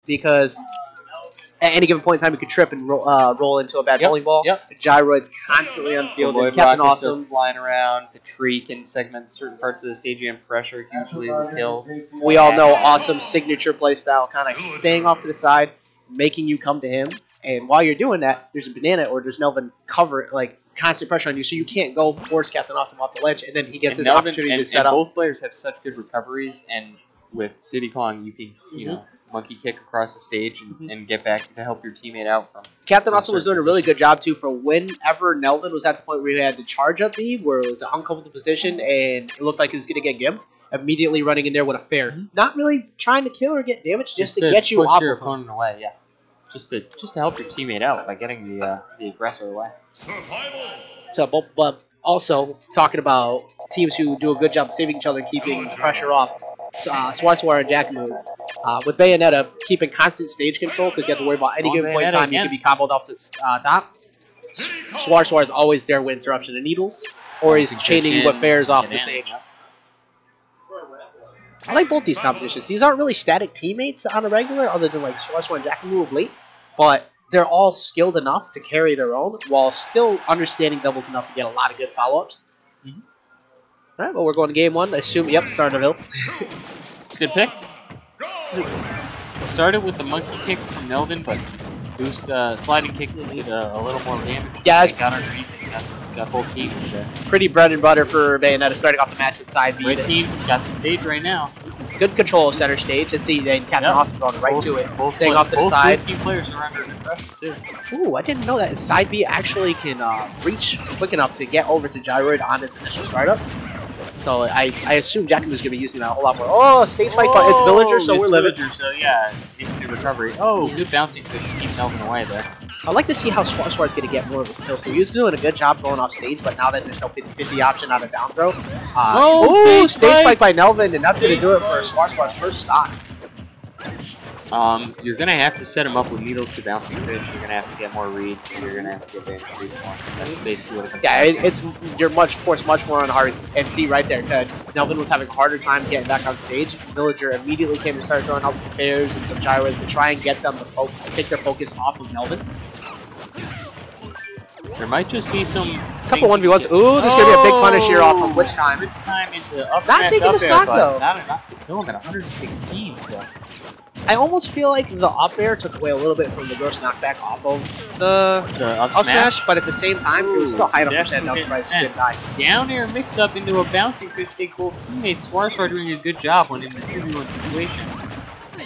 because at any given point in time, you could trip and roll into a bad bowling ball. Yep. Gyroid's constantly on field. Lloyd Captain Rockets Awesome are flying around. The tree can segment certain parts of the stage and pressure hugely with kills. We all know Awesome signature play style, kind of staying off to the side, making you come to him. And while you're doing that, there's a banana or there's Nelvin cover, like constant pressure on you, so you can't go force Captain Awesome off the ledge, and then he gets his opportunity to set up. Both players have such good recoveries, and with Diddy Kong, you can monkey kick across the stage and get back to help your teammate out from. Captain Awesome was doing a really good job too for whenever Nelvin was at the point where he had to charge up B, where it was an uncomfortable position and it looked like he was going to get gimped. Immediately running in there with a fair, not really trying to kill or get damage, just to get you off your of him. opponent away. Yeah, just to help your teammate out by getting the aggressor away. So, but also talking about teams who do a good job of saving each other, keeping pressure off. Swarswar and Jackamoo. With Bayonetta, keeping constant stage control because you have to worry about any given point in time you can be comboed off the top. Swarswar is always there with interruption of needles, or he's chaining what fares off the stage. I like both these compositions. These aren't really static teammates on a regular, other than like Swarswar and Jackamoo of late, but they're all skilled enough to carry their own while still understanding doubles enough to get a lot of good follow-ups. All right, well, we're going to game one. I assume, yep, start of hill. It's a good pick. Started with the monkey kick from Nelvin, but boost sliding kick did a little more damage. Yeah, that's got underneath and got both teams there. Pretty bread and butter for Bayonetta starting off the match with side B. Red team got the stage right now. Good control of center stage. Let's see, then Captain Awesome going right to it. Staying off to the side. Both team players are under pressure too. Ooh, I didn't know that. Side B actually can reach quick enough to get over to Gyroid on its initial startup. So I assume Jackamoo's going to be using that a whole lot more. Oh, stage spike, but it's Villager, so we're living. Villager, so yeah, instant recovery. Oh, good bouncing fish to keep Nelvin away there. I'd like to see how Swarswar is going to get more of his kills. So he was doing a good job going off stage, but now that there's no 50-50 option on a down throw. Stage spike by Nelvin, and that's going to do it for Swarswar's first stock. You're going to have to set him up with needles to bouncing fish. You're going to have to get more reads, and you're going to have to get damage reads more. That's basically what it comes down to. You're forced much more on hard. And see right there, Nelvin was having a harder time getting back on stage. Villager immediately came and started throwing out some fairs and some gyros to try and get them to take their focus off of Nelvin. There might just be some couple 1v1s. Ooh, this is going to be a big punish here off of Witch Time. Witch Time into up not taking the stock though. Not to kill him at 116 still. I almost feel like the up air took away a little bit from the gross knockback off of the up smash, but at the same time, it was still high enough percent enough price to die. Down air mix up into a bouncing fish take both teammates. Swarswar doing a good job when in the 2v1 situation.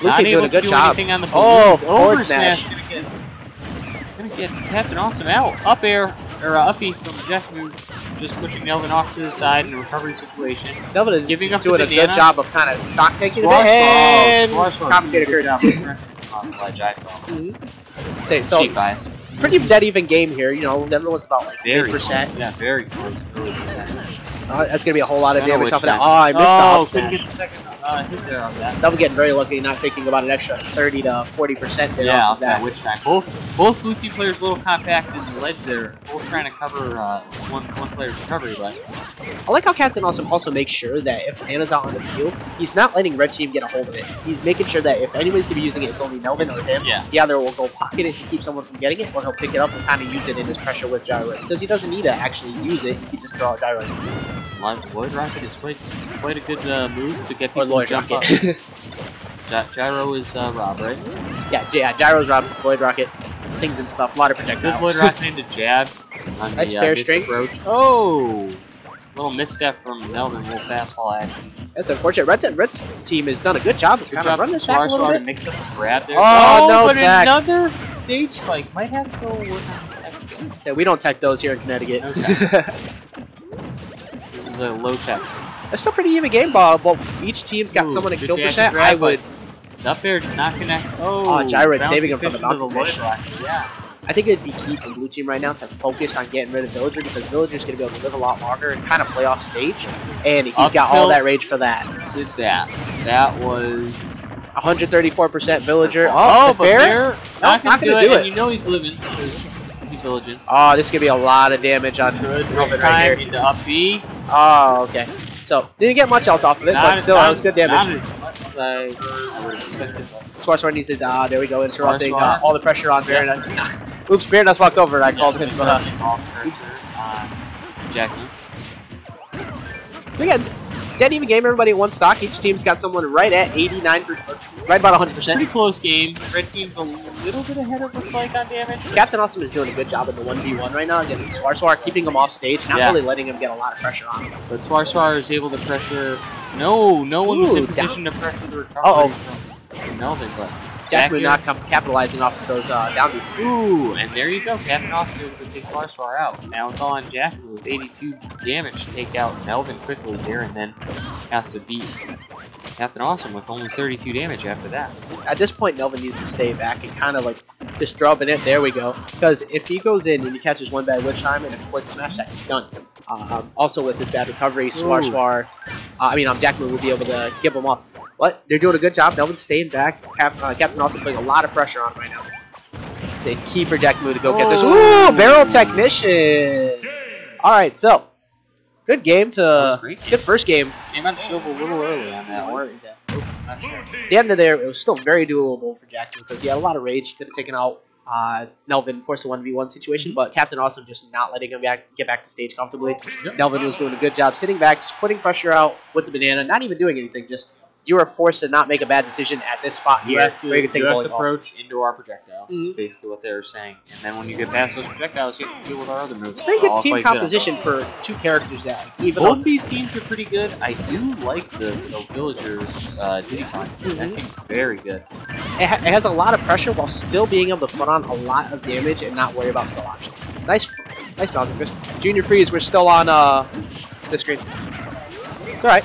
Blue team doing a good job. On the forward smash. Gonna get Captain Awesome out. Up air, or uppy from Jackamoo, just pushing Nelvin off to the side in a recovery situation. Nelvin is doing a good job of kind of stock taking it, and commentator curses. So, pretty dead even game here. You know, everyone's about like 8%. Yeah, very close. That's gonna be a whole lot of damage off of that. Oh, I missed the up smash. Get the second hit there on that. Nelvin getting very lucky, not taking about an extra 30 to 40% there off of that. Witch Time. Both blue team players a little compact in the ledge there, both trying to cover one player's recovery. But I like how Captain Awesome also makes sure that if Anna's out on the field, he's not letting red team get a hold of it. He's making sure that if anybody's gonna be using it, it's only Nelvin or him. Yeah. He either will go pocket it to keep someone from getting it, or he'll pick it up and kind of use it in his pressure with gyros. Because he doesn't need to actually use it; he can just throw out gyros. Lloyd Rocket is quite a good move to get people Lloyd to jump Rocket. up. Gyro is Rob, right? Yeah, Gyro's Rob, Lloyd Rocket, things and stuff, a lot of projectiles. Good Lloyd Rocket into jab. On nice the, fair strings. Approach. Oh! Little misstep from Nelvin, little fastball action. That's unfortunate. Red's team has done a good job of kind of running this back a little bit. Mix up a grab there. Oh, no but tech. Another stage spike. Might have to go work on his tech skill. So we don't tech those here in Connecticut. Okay. This is a low tech. That's still pretty even game ball, but each team's got someone at kill percent. I would. It's up there, did not connect. Oh, Gyroid saving him from the bouncing fish. Yeah. I think it'd be key for blue team right now to focus on getting rid of Villager because Villager's going to be able to live a lot longer and kind of play off stage. And he's got all that rage for that. Did that. That was 134% Villager. Oh, but Bear not going to do it. And you know he's living because he's Villager. Oh, this is going to be a lot of damage on Melvin right here. Into up B. Oh, okay. So, didn't get much else off of it, but still, that was good damage. as I would have expected. Swarswar needs to, there we go, interrupting Swarswar. all the pressure on Baron. Oops, Baron just walked over. I called him. Jack. Again, dead even game, everybody at one stock. Each team's got someone right at 89, right about 100%. Pretty close game. Red team's a little bit ahead, it looks like, on damage. Captain Awesome is doing a good job in the 1v1 right now against Swarswar, keeping him off stage, not really letting him get a lot of pressure on him. But Swarswar is able to pressure. No one was in position to pressure the recovery from Melvin, but Jackman not capitalizing off of those downbeats. Ooh, and there you go. Captain Awesome able to take Swarswar out. Now it's all on Jackman with 82 damage to take out Melvin quickly here, and then has to beat Captain Awesome with only 32 damage after that. At this point, Melvin needs to stay back and kind of like just throw up in it. There we go. Because if he goes in and he catches one bad Witch Time and a quick smash attack, he's done. Also with his bad recovery, Swarswar, Jackman will be able to give him up. But they're doing a good job. Melvin's staying back. Captain also putting a lot of pressure on him right now. They key for Jackman to go get this. Ooh, Barrel Technicians! Alright, so good game good first game. Came out to Shield a little early on that one. Not sure. At the end of there, it was still very doable for Jackman because he had a lot of rage. He could have taken out Melvin, forced a 1v1 situation, but Captain Awesome just not letting him get back to stage comfortably. Yep. Melvin was doing a good job sitting back, just putting pressure out with the banana, not even doing anything, just you are forced to not make a bad decision at this spot here. Where you can take a approach into our projectiles. Is basically what they were saying. And then when you get past those projectiles, you have to deal with our other moves. Very good team composition for two characters that even both these teams are pretty good. I do like the Villagers Diddycon team. That seems very good. It has a lot of pressure while still being able to put on a lot of damage and not worry about kill options. Nice bounty, Chris. Junior Freeze, we're still on the screen. It's alright.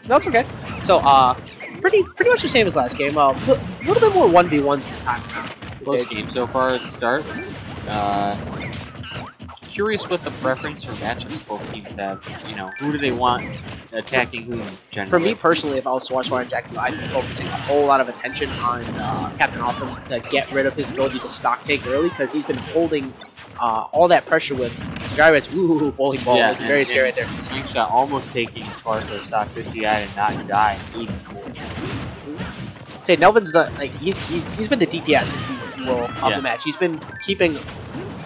No, it's okay. So, pretty much the same as last game. A little bit more 1v1s this time around. Close game so far at the start. Curious what the preference for matchups both teams have. You know, who do they want attacking who generally? For me personally, if I was Swarswar and Jackman, I'd be focusing a whole lot of attention on Captain Awesome to get rid of his ability to stock take early because he's been holding all that pressure with Gyra's bowling ball. Yeah, very scary right there. Slingshot almost taking Swarswar stock 50 out and not die even more. Say Melvin's he's been the DPS if you will of the match. He's been keeping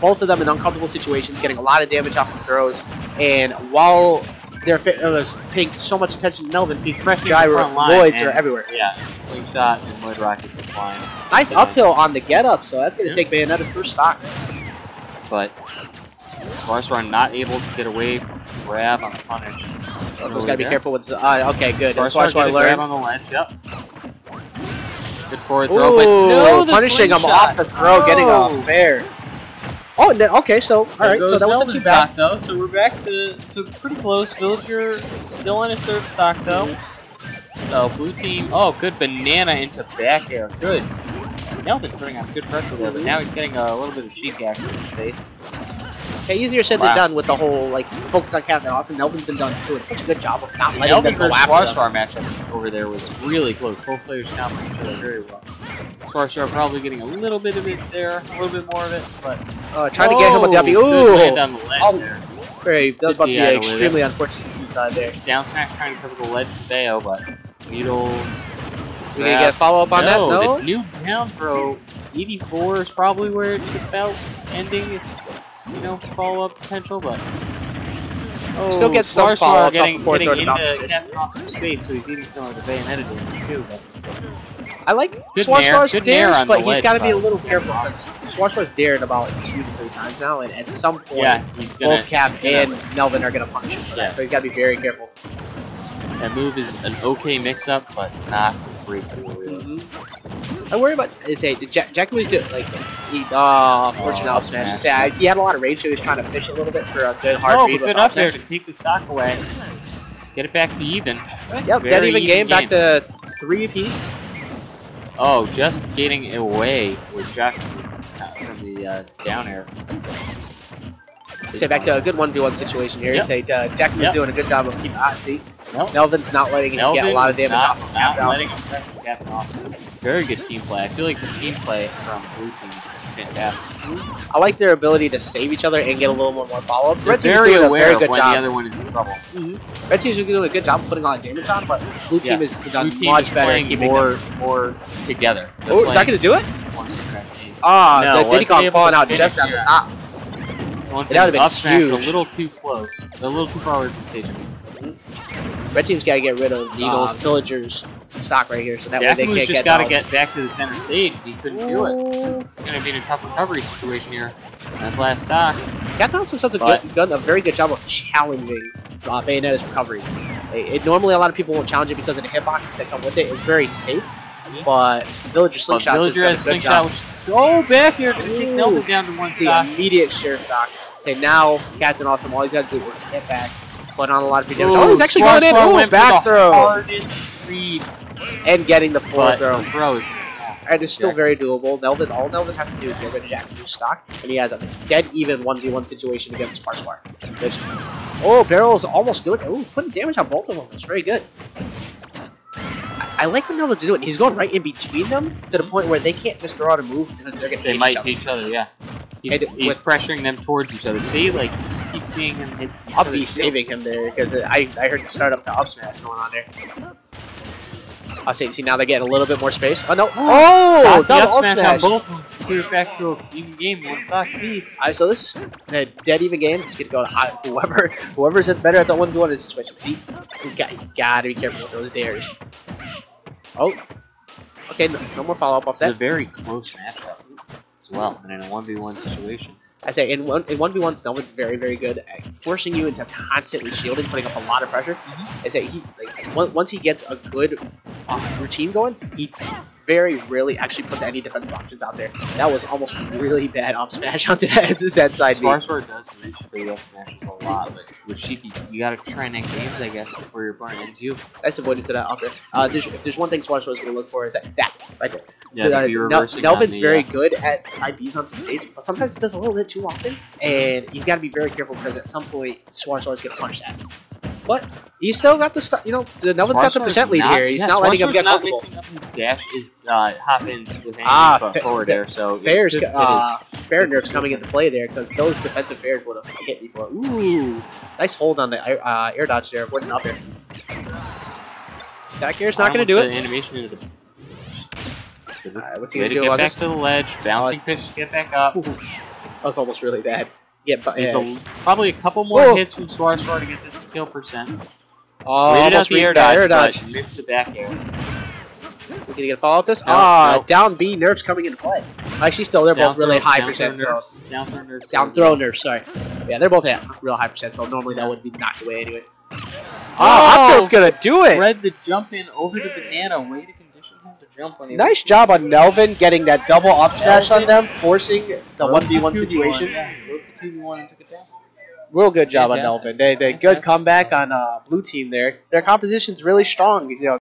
both of them in uncomfortable situations, getting a lot of damage off of throws, and while they're paying so much attention to Melvin, he's pressing Gyro Lloyds are everywhere. Yeah, Slingshot and Lloyd Rockets are flying. Nice up tilt on the get up, so that's going to take Bayonetta's first stock. But Swarswar not able to get away from the grab on the punish. He's got to be careful with okay, good. Swarswar learned. Grab on the ledge, yep. Good forward throw, but no, punishing him off the throw, getting a fair. Oh, okay, so alright, so that wasn't too bad. Though, so we're back to pretty close. Villager still on his third stock though. So blue team, good banana into back air, good. Melvin putting on good pressure there, but now he's getting a little bit of sheep action in his face. Okay, easier said than done with the whole focus on Captain Awesome. Melvin's been doing such a good job of not letting them go after them. Swarswar matchup over there was really close. Both players countering each other very well. Swarswar probably getting a little bit of it there, a little bit more of it, but trying to get him with the uppy. Ooh! Land on the ledge there. That was about to be an extremely unfortunate suicide there. Down smash trying to cover the ledge to Bayo, but Needles. We gonna get a follow up on that? No. The new down throw 84 is probably where it's about ending. It's follow up potential, but still gets some follow up getting into Captain Awesome's space, so he's eating some of the Bayonetta damage too. But I like Swarswar's dares, but he's got to be a little careful because Swarswar's dared about 2 to 3 times now, and at some point, both Caps and Melvin are going to punish him for that, so he's got to be very careful. That move is an okay mix-up, but not great for the I worry about Jack was doing fortunate up smash. He had a lot of rage, so he was trying to fish a little bit for a good hard read. Good up there to take the stock away, get it back to even. Yep, dead even game, back to 3 apiece. Oh, just getting away was Jack from the down air. Back to a good 1v1 situation here. Jack was doing a good job of keeping hot seat. Nope. Nelvin's not letting him get a lot of damage off of not Captain letting Awesome. him press the Captain Awesome. Very good team play. I feel like the team play from blue team is fantastic. I like their ability to save each other and get a little more follow-up. They're Red team's very doing a aware very of good when job. the other one is in trouble. Red team's doing a good job of putting a lot of damage on, but blue team Yes. has done Blue team much is better at playing keeping more together. They're Oh, is that playing going to do it? more synchronized game. Ah, No, the Diddy wasn't Kong able falling to out finish just at the here. top. One It would've been up smash huge. a little too close. A little too far away from the stage. Red team's got to get rid of Eagles. Villagers stock right here, so that way they Jackman's can't just get got to down. get back to the center stage. He couldn't do it. It's going to be in a tough recovery situation here. That's last stock. Captain Awesome does a very good job of challenging Bayonetta's recovery. Normally, a lot of people won't challenge it because of the hitboxes that come with it. It's very safe, but Villager Slingshot Villager has has done a good slingshot, job. which is so back here to take Nelvin down to one See, stock. immediate share stock. Say now, Captain Awesome, all he's got to do is sit back, put on a lot of free damage. Ooh, Oh, he's actually Squaw going in. Squaw Ooh, went for back the throw. hardest read, And getting the full but throw. the throw is And it's still Jack. very doable. All Nelvin has to do is get rid of Jackman's stock, and he has a dead even 1v1 situation against Sparswar. Oh, Barrel's almost doing it. Oh, putting damage on both of them. It's very good. I like when Nelvin's doing it. He's going right in between them to the point where they can't just throw out a move because they're going to They hit might each other. hit each other, yeah. He's And pressuring them towards each other. See, like, just keep seeing him hit each I'll other. be saving him there because I heard the start up to up smash going on there. I'll say, see, now they're getting a little bit more space. Oh, no. Oh! Got the Double up up smash on smash. both of them to clear it back to an even game, one stock piece. Alright, so this is a dead even game. It's gonna go to whoever's better at the 1v1 in this situation. See, you guys gotta be careful with those dares. Oh, okay, no more follow up off It's a that. very close matchup as well, and in a 1v1 situation. I say in 1v1s, Nelvin's very, very good at forcing you into constantly shielding, putting up a lot of pressure. I say once he gets a good routine going, he very rarely actually puts any defensive options out there. That was almost really bad up smash onto that side B. Sparsword does reach for the up smashes a lot, but with Shiki, you gotta try and end games, I guess, before your opponent ends you. Nice avoidance to that up there. If there's one thing Swarsword's going to look for is that right there. Yeah, be reversing on Nelvin's the, very good at side Bs on the stage, but sometimes he does a little bit too often, and he's got to be very careful because at some point Swarsword's going to punish that. But he's still got the stuff. Nelvin's got the percent lead here. He's not letting him get comfortable. Mixing up his dash is hop-ins with any forward there, so Fair's it fair nerf's coming into play there because those defensive fairs would have hit before. Ooh, nice hold on the air dodge there, avoiding up air. Back air's not going to do it. The animation into the Alright, what's he way going to to do get about back this? to the ledge, bouncing pitch to get back up. Ooh, that was almost really bad. Needs probably a couple more hits from Swarsword to get this kill percent. Oh, Waited out almost the read air that dodge, but missed the back air. We can get a follow up this? No. Down B nerfs coming into play. Actually, still, they're both really high percent. Down throw nerfs. Down throw nerfs, sorry. Yeah, they're both at real high percent, so normally that would be knocked away anyways. Oh, Up tilt's gonna do it! Read the jump in over the banana, way to condition him to jump when he Nice job on Nelvin getting that double up smash on them, forcing the 1v1 situation. Yeah, broke the 2v1 and took it down. Real good job on Fantastic. Nelvin. They good comeback on blue team there. Their composition's really strong.